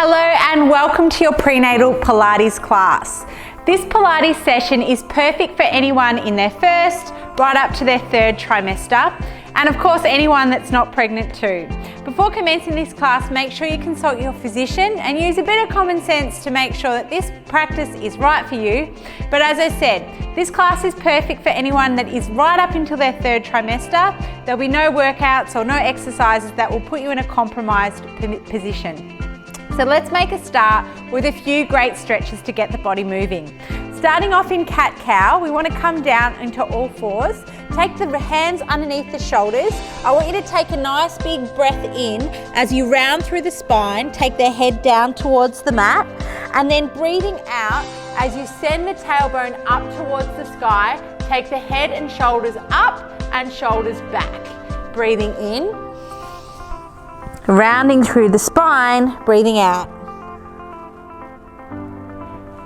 Hello and welcome to your prenatal Pilates class. This Pilates session is perfect for anyone in their first, right up to their third trimester, and of course anyone that's not pregnant too. Before commencing this class, make sure you consult your physician and use a bit of common sense to make sure that this practice is right for you. But as I said, this class is perfect for anyone that is right up until their third trimester. There'll be no workouts or no exercises that will put you in a compromised position. So let's make a start with a few great stretches to get the body moving. Starting off in cat-cow, we want to come down into all fours. Take the hands underneath the shoulders. I want you to take a nice big breath in as you round through the spine. Take the head down towards the mat, and then breathing out as you send the tailbone up towards the sky. Take the head and shoulders up and shoulders back. Breathing in. Rounding through the spine, breathing out.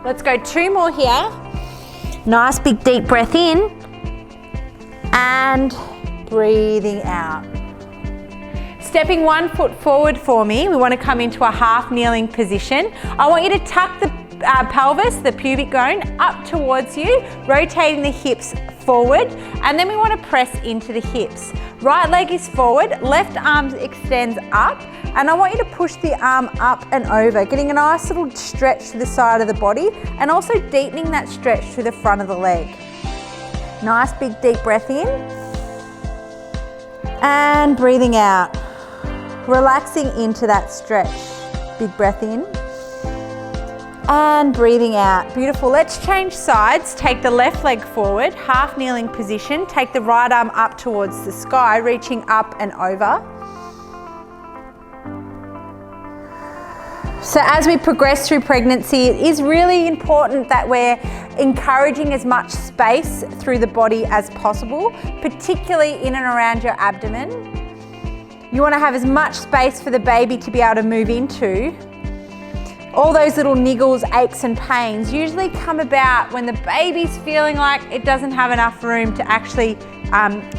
Let's go two more here. Nice big deep breath in and breathing out. Stepping 1 foot forward for me, we want to come into a half kneeling position. I want you to tuck the pelvis, the pubic bone, up towards you, rotating the hips forward, and then we want to press into the hips. Right leg is forward, left arm extends up, and I want you to push the arm up and over, getting a nice little stretch to the side of the body and also deepening that stretch to the front of the leg. Nice big deep breath in and breathing out, relaxing into that stretch. Big breath in and breathing out. Beautiful. Let's change sides. Take the left leg forward, half kneeling position. Take the right arm up towards the sky, reaching up and over. So as we progress through pregnancy, it is really important that we're encouraging as much space through the body as possible, particularly in and around your abdomen. You want to have as much space for the baby to be able to move into. All those little niggles, aches and pains usually come about when the baby's feeling like it doesn't have enough room to actually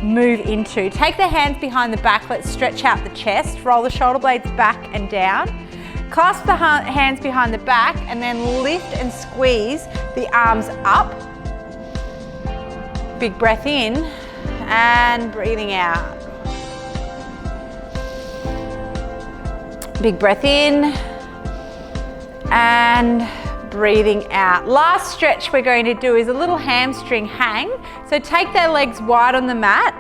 move into. Take the hands behind the back, let's stretch out the chest, roll the shoulder blades back and down. Clasp the hands behind the back and then lift and squeeze the arms up. Big breath in and breathing out. Big breath in and breathing out. Last stretch we're going to do is a little hamstring hang. So take their legs wide on the mat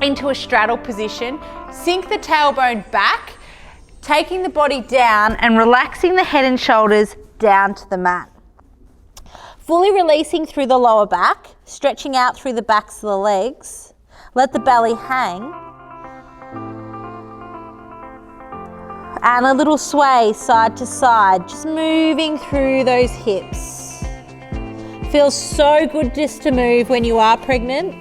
into a straddle position. Sink the tailbone back, taking the body down and relaxing the head and shoulders down to the mat. Fully releasing through the lower back, stretching out through the backs of the legs. Let the belly hang. And a little sway side to side, just moving through those hips. Feels so good just to move when you are pregnant.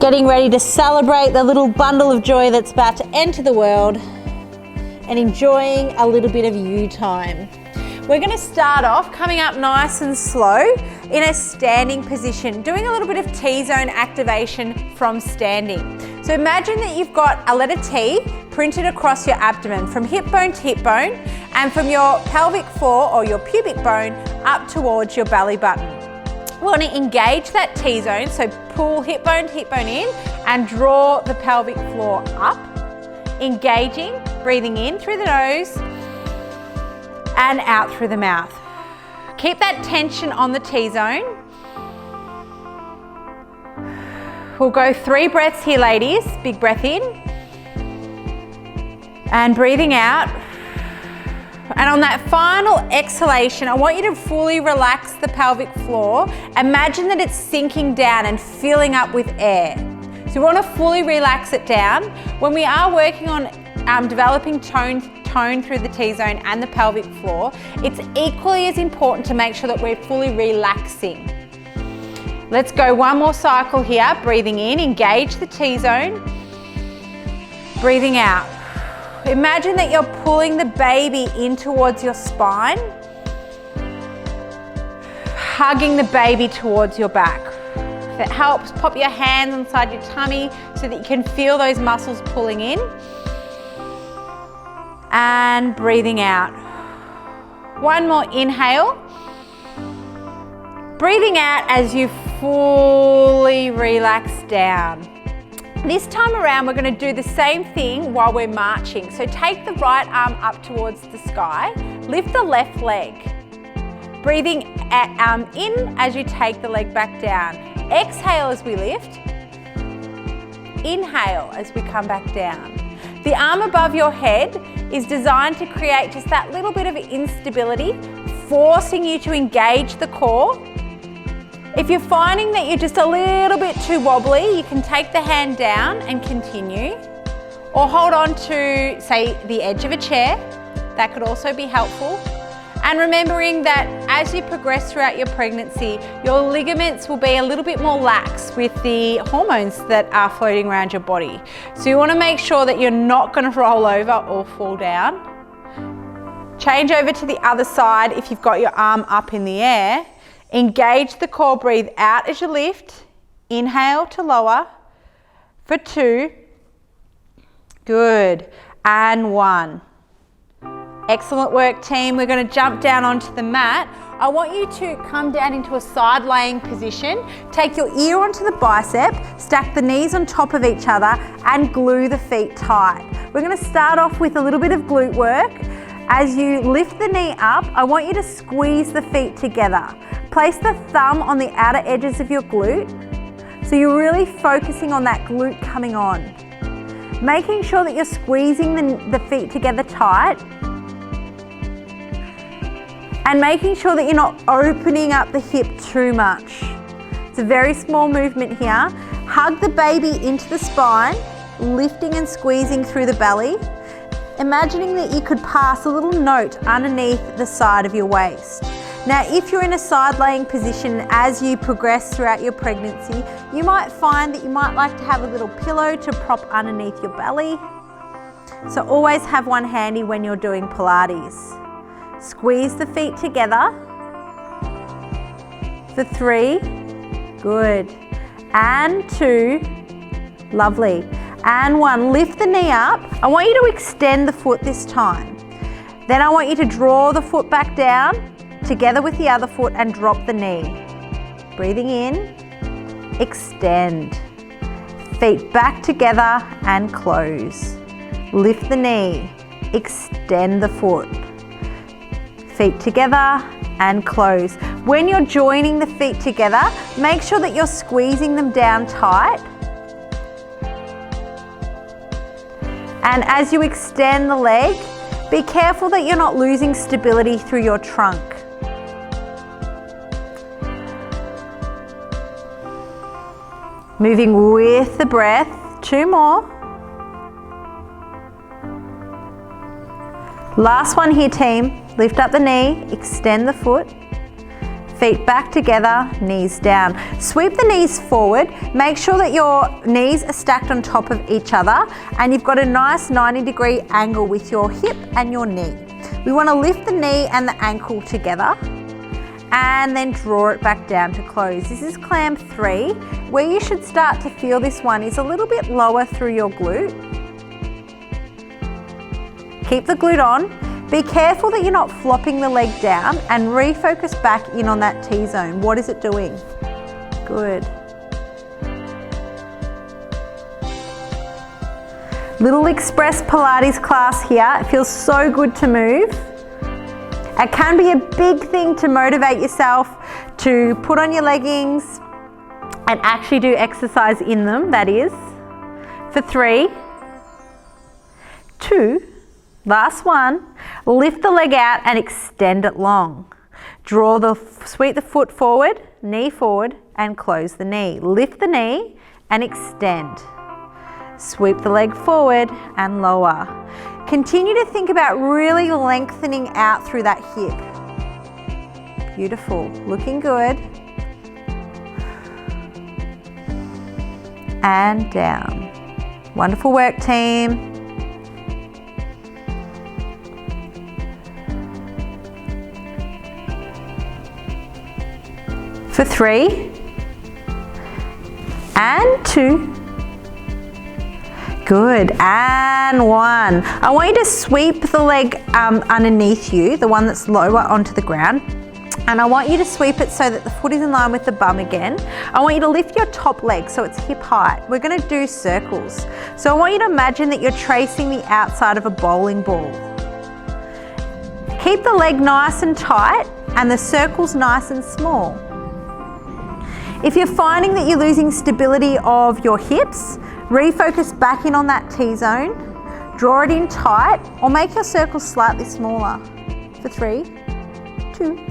Getting ready to celebrate the little bundle of joy that's about to enter the world and enjoying a little bit of you time. We're going to start off coming up nice and slow in a standing position, doing a little bit of T-zone activation from standing. So imagine that you've got a letter T printed across your abdomen from hip bone to hip bone and from your pelvic floor or your pubic bone up towards your belly button. We want to engage that T-zone, so pull hip bone to hip bone in and draw the pelvic floor up, engaging, breathing in through the nose and out through the mouth. Keep that tension on the T-zone. We'll go 3 breaths here, ladies. Big breath in and breathing out. And on that final exhalation, I want you to fully relax the pelvic floor. Imagine that it's sinking down and filling up with air. So we want to fully relax it down. When we are working on developing tone through the T-zone and the pelvic floor, it's equally as important to make sure that we're fully relaxing. Let's go one more cycle here. Breathing in, engage the T-zone. Breathing out. Imagine that you're pulling the baby in towards your spine, hugging the baby towards your back. it helps, pop your hands inside your tummy so that you can feel those muscles pulling in. And breathing out. One more inhale. Breathing out as you fully relax down. This time around, we're going to do the same thing while we're marching. So take the right arm up towards the sky, lift the left leg. Breathing in as you take the leg back down. Exhale as we lift. Inhale as we come back down. The arm above your head is designed to create just that little bit of instability, forcing you to engage the core. If you're finding that you're just a little bit too wobbly, you can take the hand down and continue, or hold on to, say, the edge of a chair. That could also be helpful. And remembering that as you progress throughout your pregnancy, your ligaments will be a little bit more lax with the hormones that are floating around your body. So you want to make sure that you're not going to roll over or fall down. Change over to the other side if you've got your arm up in the air. Engage the core, breathe out as you lift. Inhale to lower for 2. Good. And 1. Excellent work, team. We're going to jump down onto the mat. I want you to come down into a side laying position. Take your ear onto the bicep, stack the knees on top of each other and glue the feet tight. We're going to start off with a little bit of glute work. As you lift the knee up, I want you to squeeze the feet together. Place the thumb on the outer edges of your glute. So you're really focusing on that glute coming on. Making sure that you're squeezing the feet together tight. And making sure that you're not opening up the hip too much. It's a very small movement here. Hug the baby into the spine, lifting and squeezing through the belly. Imagining that you could pass a little note underneath the side of your waist. Now, if you're in a side laying position as you progress throughout your pregnancy, you might find that you might like to have a little pillow to prop underneath your belly. So always have one handy when you're doing Pilates. Squeeze the feet together for 3, good, and 2, lovely, and 1. Lift the knee up. I want you to extend the foot this time. Then I want you to draw the foot back down together with the other foot and drop the knee. Breathing in, extend. Feet back together and close. Lift the knee, extend the foot. Feet together and close. When you're joining the feet together, make sure that you're squeezing them down tight. And as you extend the leg, be careful that you're not losing stability through your trunk. Moving with the breath, 2 more. Last one here, team. Lift up the knee, extend the foot, feet back together, knees down. Sweep the knees forward. Make sure that your knees are stacked on top of each other and you've got a nice 90-degree angle with your hip and your knee. We want to lift the knee and the ankle together and then draw it back down to close. This is clam 3. Where you should start to feel this one is a little bit lower through your glute. Keep the glute on. Be careful that you're not flopping the leg down and refocus back in on that T-zone. What is it doing? Good. Little express Pilates class here. It feels so good to move. It can be a big thing to motivate yourself to put on your leggings and actually do exercise in them, that is. For 3, 2, last one, lift the leg out and extend it long. Sweep the foot forward, knee forward and close the knee. Lift the knee and extend. Sweep the leg forward and lower. Continue to think about really lengthening out through that hip. Beautiful, looking good. And down. Wonderful work, team. For 3, and 2. Good, and 1. I want you to sweep the leg underneath you, the one that's lower, onto the ground. And I want you to sweep it so that the foot is in line with the bum again. I want you to lift your top leg so it's hip height. We're going to do circles. So I want you to imagine that you're tracing the outside of a bowling ball. Keep the leg nice and tight and the circles nice and small. If you're finding that you're losing stability of your hips, refocus back in on that T-zone, draw it in tight, or make your circles slightly smaller. For 3, 2,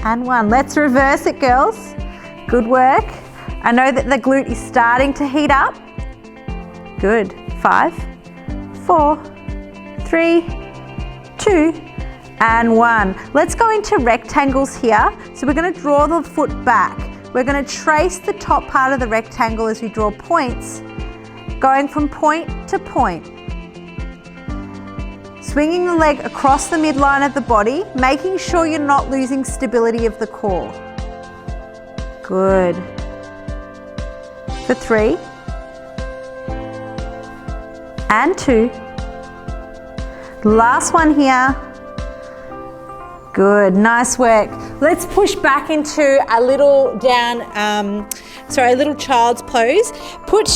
and 1. Let's reverse it, girls. Good work. I know that the glute is starting to heat up. Good. 5, 4, 3, 2, and 1. Let's go into rectangles here. So we're going to draw the foot back. We're going to trace the top part of the rectangle as we draw points, going from point to point. Swinging the leg across the midline of the body, making sure you're not losing stability of the core. Good. For 3, and 2. Last one here. Good, nice work. Let's push back into a little a little child's pose. Put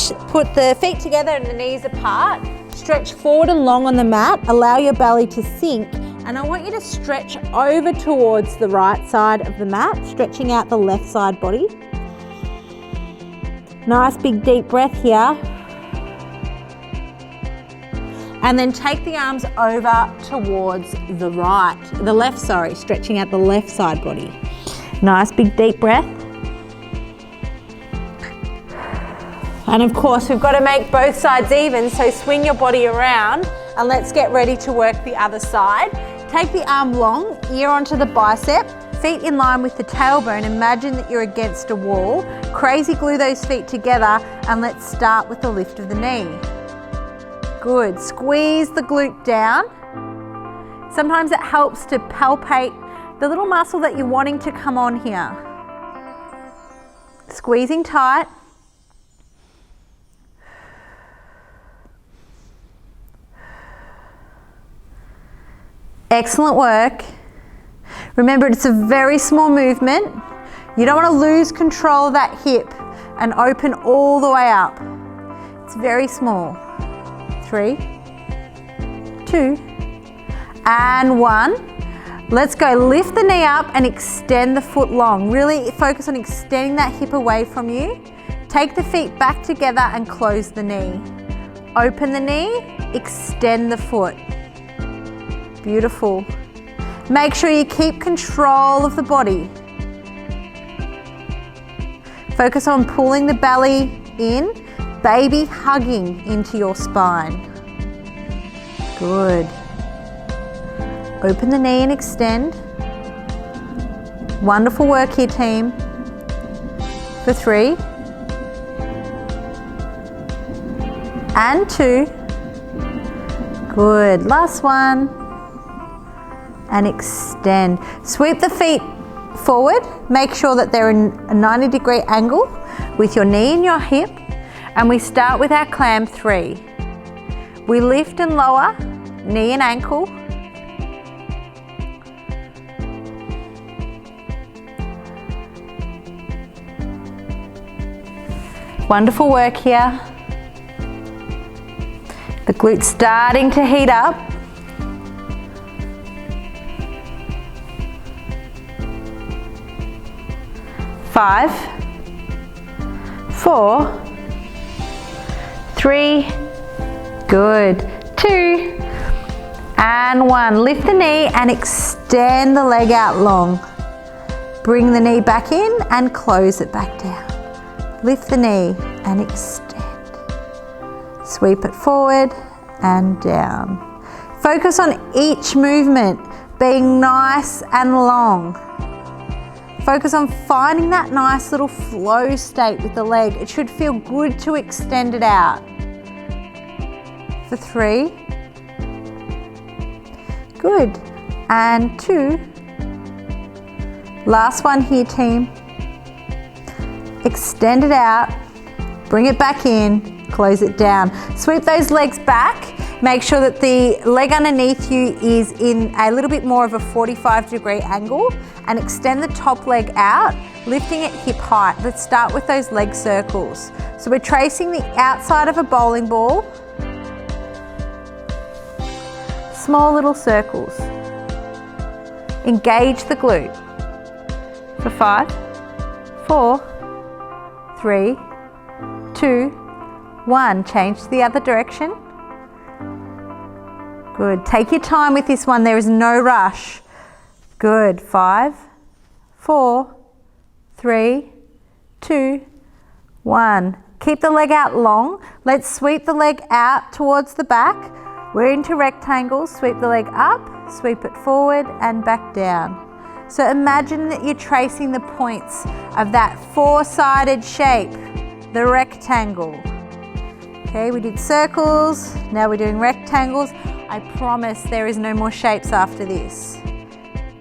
the feet together and the knees apart. Stretch forward and long on the mat. Allow your belly to sink. And I want you to stretch over towards the right side of the mat, stretching out the left side body. Nice big deep breath here. And then take the arms over towards the left, stretching out the left side body. Nice big deep breath. And of course, we've got to make both sides even, so swing your body around and let's get ready to work the other side. Take the arm long, ear onto the bicep, feet in line with the tailbone. Imagine that you're against a wall. Crazy glue those feet together and let's start with the lift of the knee. Good, squeeze the glute down. Sometimes it helps to palpate the little muscle that you're wanting to come on here. Squeezing tight. Excellent work. Remember, it's a very small movement. You don't want to lose control of that hip and open all the way up. It's very small. 3, 2, and 1. Let's go. Lift the knee up and extend the foot long. Really focus on extending that hip away from you. Take the feet back together and close the knee. Open the knee, extend the foot. Beautiful. Make sure you keep control of the body. Focus on pulling the belly in, baby hugging into your spine. Good. Open the knee and extend. Wonderful work here, team. For 3, and 2. Good. Last one. And extend. Sweep the feet forward. Make sure that they're in a 90-degree angle with your knee and your hip. And we start with our clam 3. We lift and lower, knee and ankle. Wonderful work here. The glutes starting to heat up. 5, 4, 3, good, 2, and 1. Lift the knee and extend the leg out long. Bring the knee back in and close it back down. Lift the knee and extend. Sweep it forward and down. Focus on each movement being nice and long. Focus on finding that nice little flow state with the leg. It should feel good to extend it out. For 3. Good. And 2. Last one here, team. Extend it out. Bring it back in, close it down. Sweep those legs back. Make sure that the leg underneath you is in a little bit more of a 45-degree angle, and extend the top leg out, lifting it hip height. Let's start with those leg circles. So we're tracing the outside of a bowling ball. Small little circles. Engage the glute. For 5, 4, 3, 2, 1. Change to the other direction. Good. Take your time with this one. There is no rush. Good. 5, 4, 3, 2, 1. Keep the leg out long. Let's sweep the leg out towards the back. We're into rectangles. Sweep the leg up, sweep it forward and back down. So imagine that you're tracing the points of that four-sided shape, the rectangle. Okay, we did circles, now we're doing rectangles. I promise there is no more shapes after this.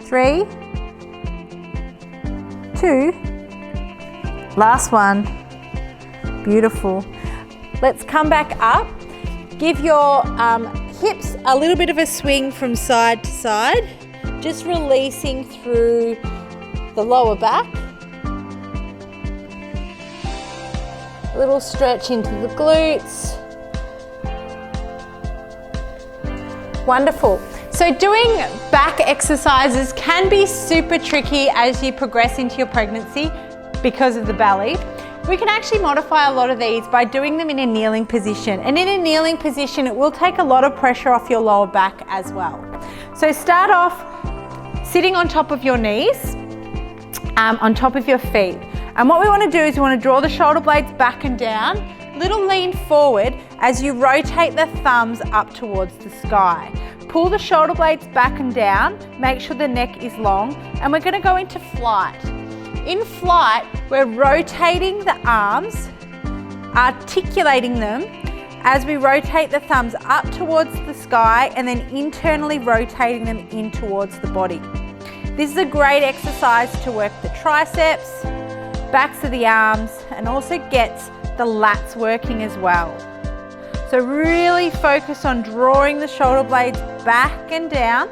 3, 2, last one. Beautiful. Let's come back up. Give your hips a little bit of a swing from side to side, just releasing through the lower back. A little stretch into the glutes. Wonderful. So doing back exercises can be super tricky as you progress into your pregnancy because of the belly. We can actually modify a lot of these by doing them in a kneeling position. And in a kneeling position, it will take a lot of pressure off your lower back as well. So start off sitting on top of your knees, on top of your feet. And what we want to do is we want to draw the shoulder blades back and down, little lean forward as you rotate the thumbs up towards the sky. Pull the shoulder blades back and down, make sure the neck is long, and we're going to go into flight. In flight, we're rotating the arms, articulating them as we rotate the thumbs up towards the sky and then internally rotating them in towards the body. This is a great exercise to work the triceps, backs of the arms, and also gets the lats working as well. So really focus on drawing the shoulder blades back and down.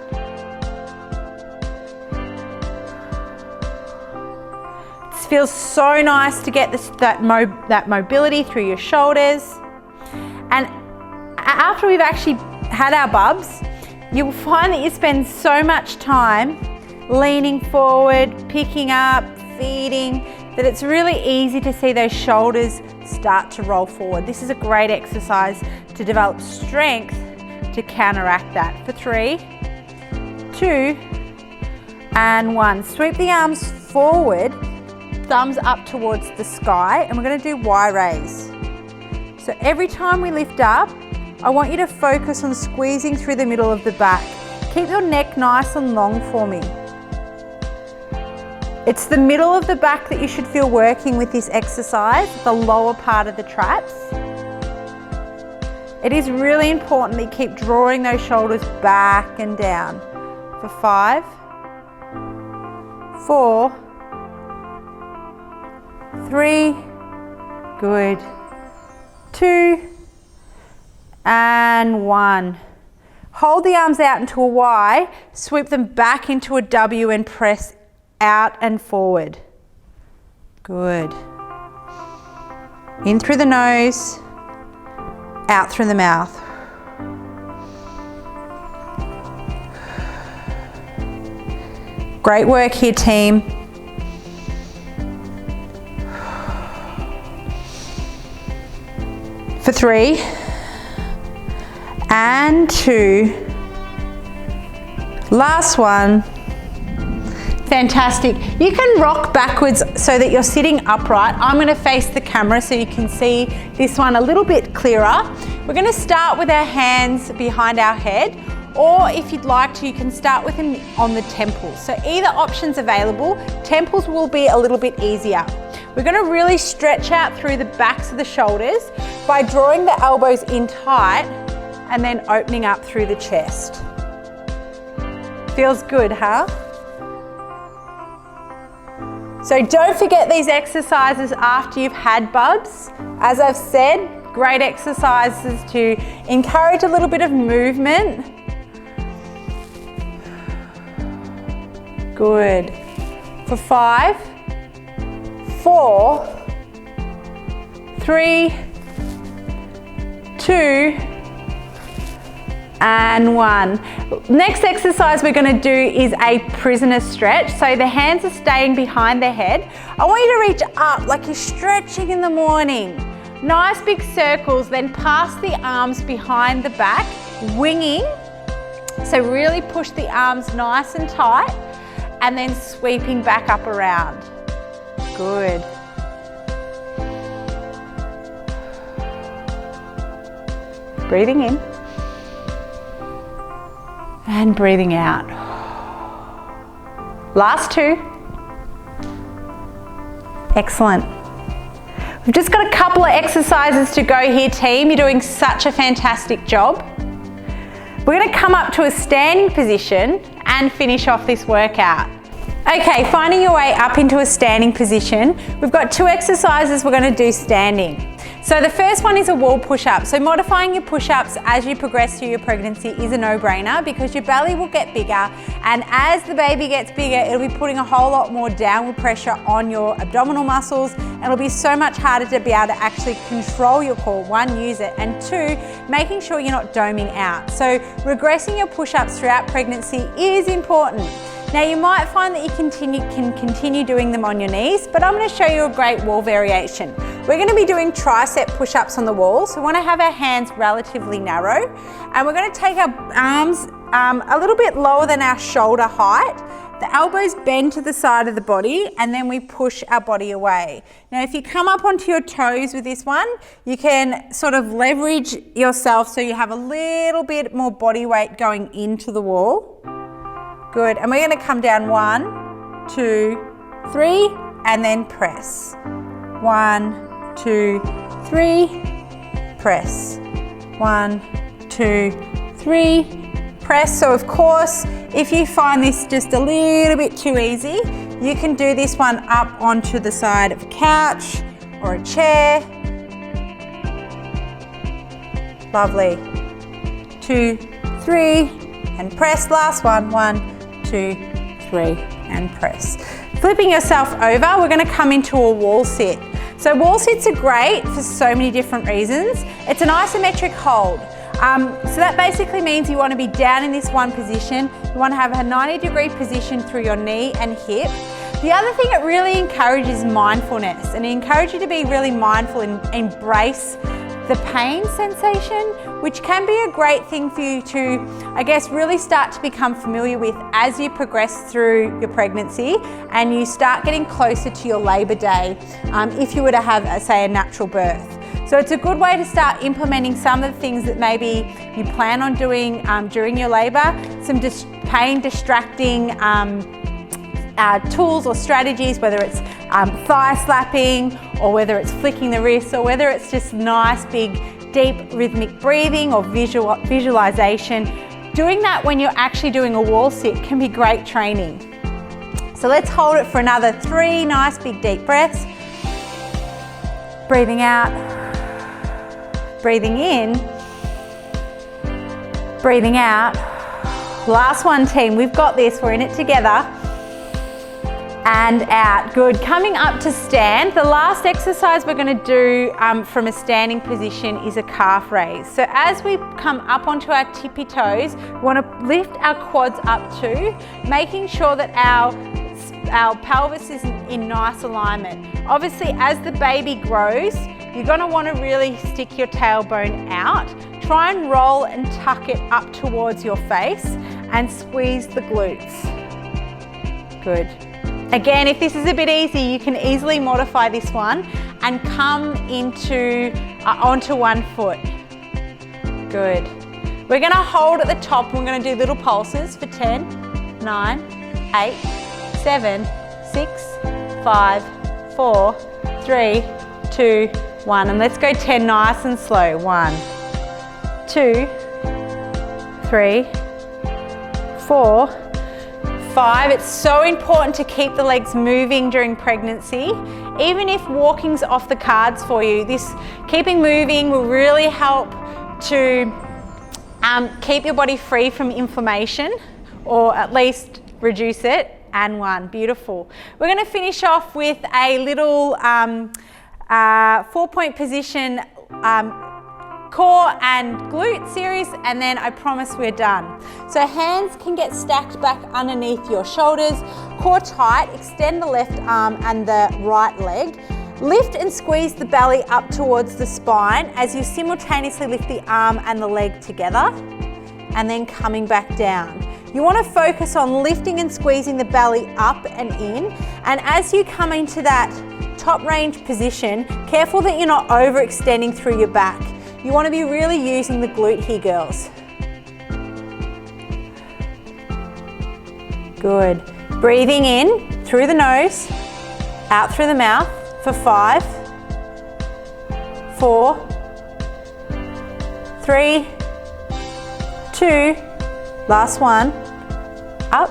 It feels so nice to get that mobility through your shoulders. And after we've actually had our bubs, you'll find that you spend so much time leaning forward, picking up, feeding, that it's really easy to see those shoulders start to roll forward. This is a great exercise to develop strength to counteract that. For 3, 2, and 1. Sweep the arms forward, thumbs up towards the sky, and we're going to do Y raise. So every time we lift up, I want you to focus on squeezing through the middle of the back. Keep your neck nice and long for me. It's the middle of the back that you should feel working with this exercise, the lower part of the traps. It is really important that you keep drawing those shoulders back and down. For 5, 4, 3, good, 2, and 1. Hold the arms out into a Y, sweep them back into a W and press out and forward. Good. In through the nose, out through the mouth. Great work here, team. For 3 and 2. Last one. Fantastic. You can rock backwards so that you're sitting upright. I'm going to face the camera so you can see this one a little bit clearer. We're going to start with our hands behind our head, or if you'd like to, you can start with them on the temples. So either option's available. Temples will be a little bit easier. We're going to really stretch out through the backs of the shoulders by drawing the elbows in tight and then opening up through the chest. Feels good, huh? So don't forget these exercises after you've had bubs. As I've said, great exercises to encourage a little bit of movement. Good. For 5, 4, 3, 2, and 1. Next exercise we're going to do is a prisoner stretch. So the hands are staying behind the head. I want you to reach up like you're stretching in the morning. Nice big circles, then pass the arms behind the back, winging. So really push the arms nice and tight, and then sweeping back up around. Good. Breathing in and breathing out. Last 2. Excellent. We've just got a couple of exercises to go here, team. You're doing such a fantastic job. We're going to come up to a standing position and finish off this workout. Okay, finding your way up into a standing position. We've got 2 exercises we're going to do standing. So the first one is a wall push-up. So modifying your push-ups as you progress through your pregnancy is a no-brainer because your belly will get bigger, and as the baby gets bigger, it'll be putting a whole lot more downward pressure on your abdominal muscles, and it'll be so much harder to be able to actually control your core. 1, use it, and 2, making sure you're not doming out. So regressing your push-ups throughout pregnancy is important. Now you might find that you can continue doing them on your knees, but I'm going to show you a great wall variation. We're going to be doing tricep push-ups on the wall, so we want to have our hands relatively narrow, and we're going to take our arms a little bit lower than our shoulder height. The elbows bend to the side of the body, and then we push our body away. Now if you come up onto your toes with this one, you can sort of leverage yourself so you have a little bit more body weight going into the wall. Good, and we're going to come down 1, 2, 3, and then press. 1, 2, 3, press. 1, 2, 3, press. So of course, if you find this just a little bit too easy, you can do this one up onto the side of a couch or a chair. Lovely. 2, 3, and press. Last one. 1, 2, 3, and press. Flipping yourself over, we're going to come into a wall sit. So wall sits are great for so many different reasons. It's an isometric hold. So that basically means you want to be down in this one position. You want to have a 90-degree position through your knee and hip. The other thing it really encourages mindfulness, and it encourages you to be really mindful and embrace the pain sensation, which can be a great thing for you to, I guess, really start to become familiar with as you progress through your pregnancy and you start getting closer to your labour day, if you were to have, say, a natural birth. So it's a good way to start implementing some of the things that maybe you plan on doing during your labour, some pain distracting tools or strategies, whether it's thigh slapping, or whether it's flicking the wrists, or whether it's just nice big deep rhythmic breathing or visualization. Doing that when you're actually doing a wall sit can be great training. So let's hold it for another 3 nice big deep breaths. Breathing out, breathing in, breathing out. Last one, team, we've got this, we're in it together. And out. Good. Coming up to stand. The last exercise we're going to do from a standing position is a calf raise. So as we come up onto our tippy toes, we want to lift our quads up too, making sure that our pelvis is in nice alignment. Obviously, as the baby grows, you're going to want to really stick your tailbone out. Try and roll and tuck it up towards your face and squeeze the glutes. Good. Again, if this is a bit easy, you can easily modify this one and come onto one foot. Good. We're going to hold at the top and we're going to do little pulses for 10, 9, 8, 7, 6, 5, 4, 3, 2, 1. And let's go 10 nice and slow. 1, 2, 3, 4, 5. It's so important to keep the legs moving during pregnancy. Even if walking's off the cards for you, this keeping moving will really help to keep your body free from inflammation, or at least reduce it. And 1, beautiful. We're going to finish off with a little 4-point position core and glute series, and then I promise we're done. So hands can get stacked back underneath your shoulders, core tight, extend the left arm and the right leg. Lift and squeeze the belly up towards the spine as you simultaneously lift the arm and the leg together, and then coming back down. You want to focus on lifting and squeezing the belly up and in, and as you come into that top range position, careful that you're not overextending through your back. You want to be really using the glute here, girls. Good. Breathing in through the nose, out through the mouth for 5, 4, 3, 2, last 1, up,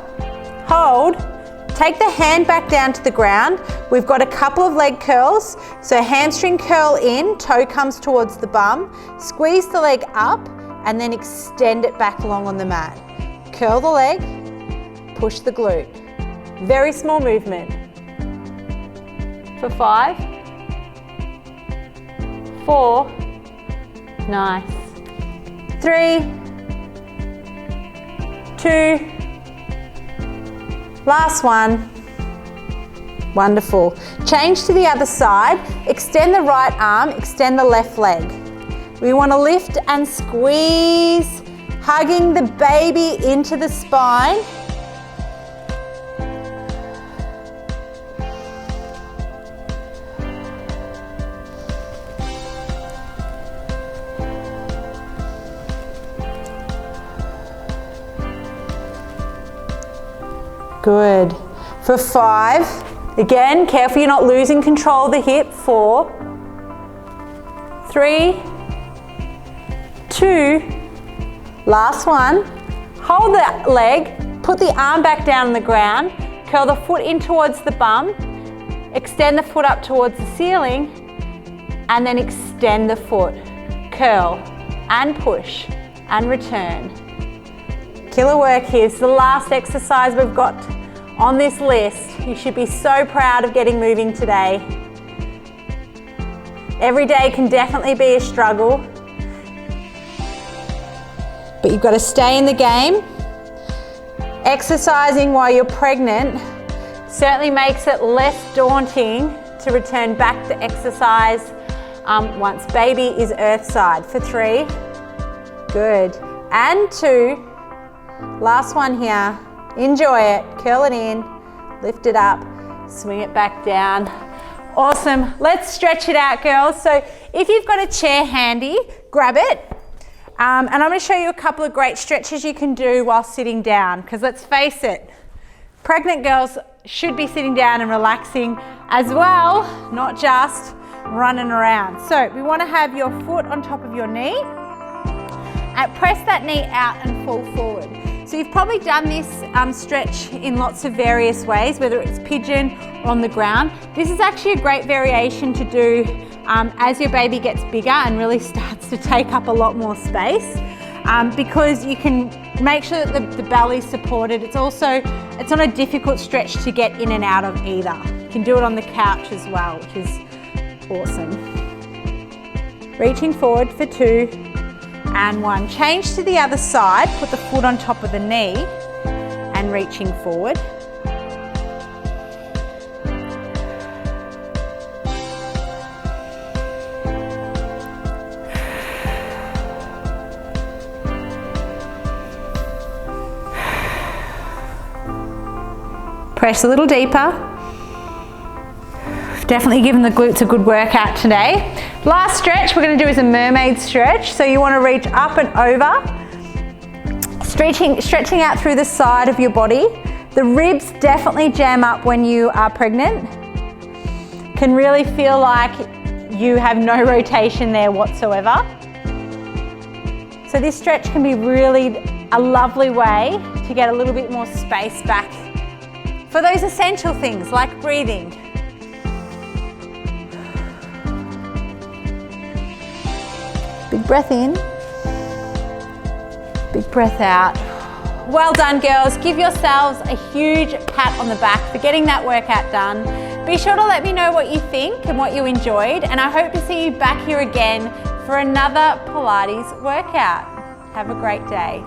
hold, take the hand back down to the ground. We've got a couple of leg curls, so hamstring curl in, toe comes towards the bum, squeeze the leg up and then extend it back long on the mat. Curl the leg, push the glute. Very small movement. For 5, 4, nice, 3, 2, last 1. Wonderful. Change to the other side. Extend the right arm, extend the left leg. We want to lift and squeeze, hugging the baby into the spine. Good. For 5, again, careful you're not losing control of the hip. 4, 3, 2, last 1. Hold the leg, put the arm back down on the ground, curl the foot in towards the bum, extend the foot up towards the ceiling, and then extend the foot. Curl and push and return. Killer work here. It's the last exercise we've got on this list. You should be so proud of getting moving today. Every day can definitely be a struggle, but you've got to stay in the game. Exercising while you're pregnant certainly makes it less daunting to return back to exercise once baby is earthside. For 3, good, and 2, last 1 here. Enjoy it. Curl it in, lift it up, swing it back down. Awesome. Let's stretch it out, girls. So if you've got a chair handy, grab it. And I'm going to show you a couple of great stretches you can do while sitting down, because let's face it, pregnant girls should be sitting down and relaxing as well, not just running around. So we want to have your foot on top of your knee and press that knee out and fall forward. So you've probably done this stretch in lots of various ways, whether it's pigeon or on the ground. This is actually a great variation to do as your baby gets bigger and really starts to take up a lot more space, because you can make sure that the belly's supported. It's not a difficult stretch to get in and out of either. You can do it on the couch as well, which is awesome. Reaching forward for 2 and 1. Change to the other side, put the foot on top of the knee and reaching forward. Press a little deeper. Definitely given the glutes a good workout today. Last stretch we're going to do is a mermaid stretch. So you want to reach up and over, stretching out through the side of your body. The ribs definitely jam up when you are pregnant. Can really feel like you have no rotation there whatsoever. So this stretch can be really a lovely way to get a little bit more space back for those essential things like breathing. Big breath in, big breath out. Well done, girls. Give yourselves a huge pat on the back for getting that workout done. Be sure to let me know what you think and what you enjoyed, and I hope to see you back here again for another Pilates workout. Have a great day.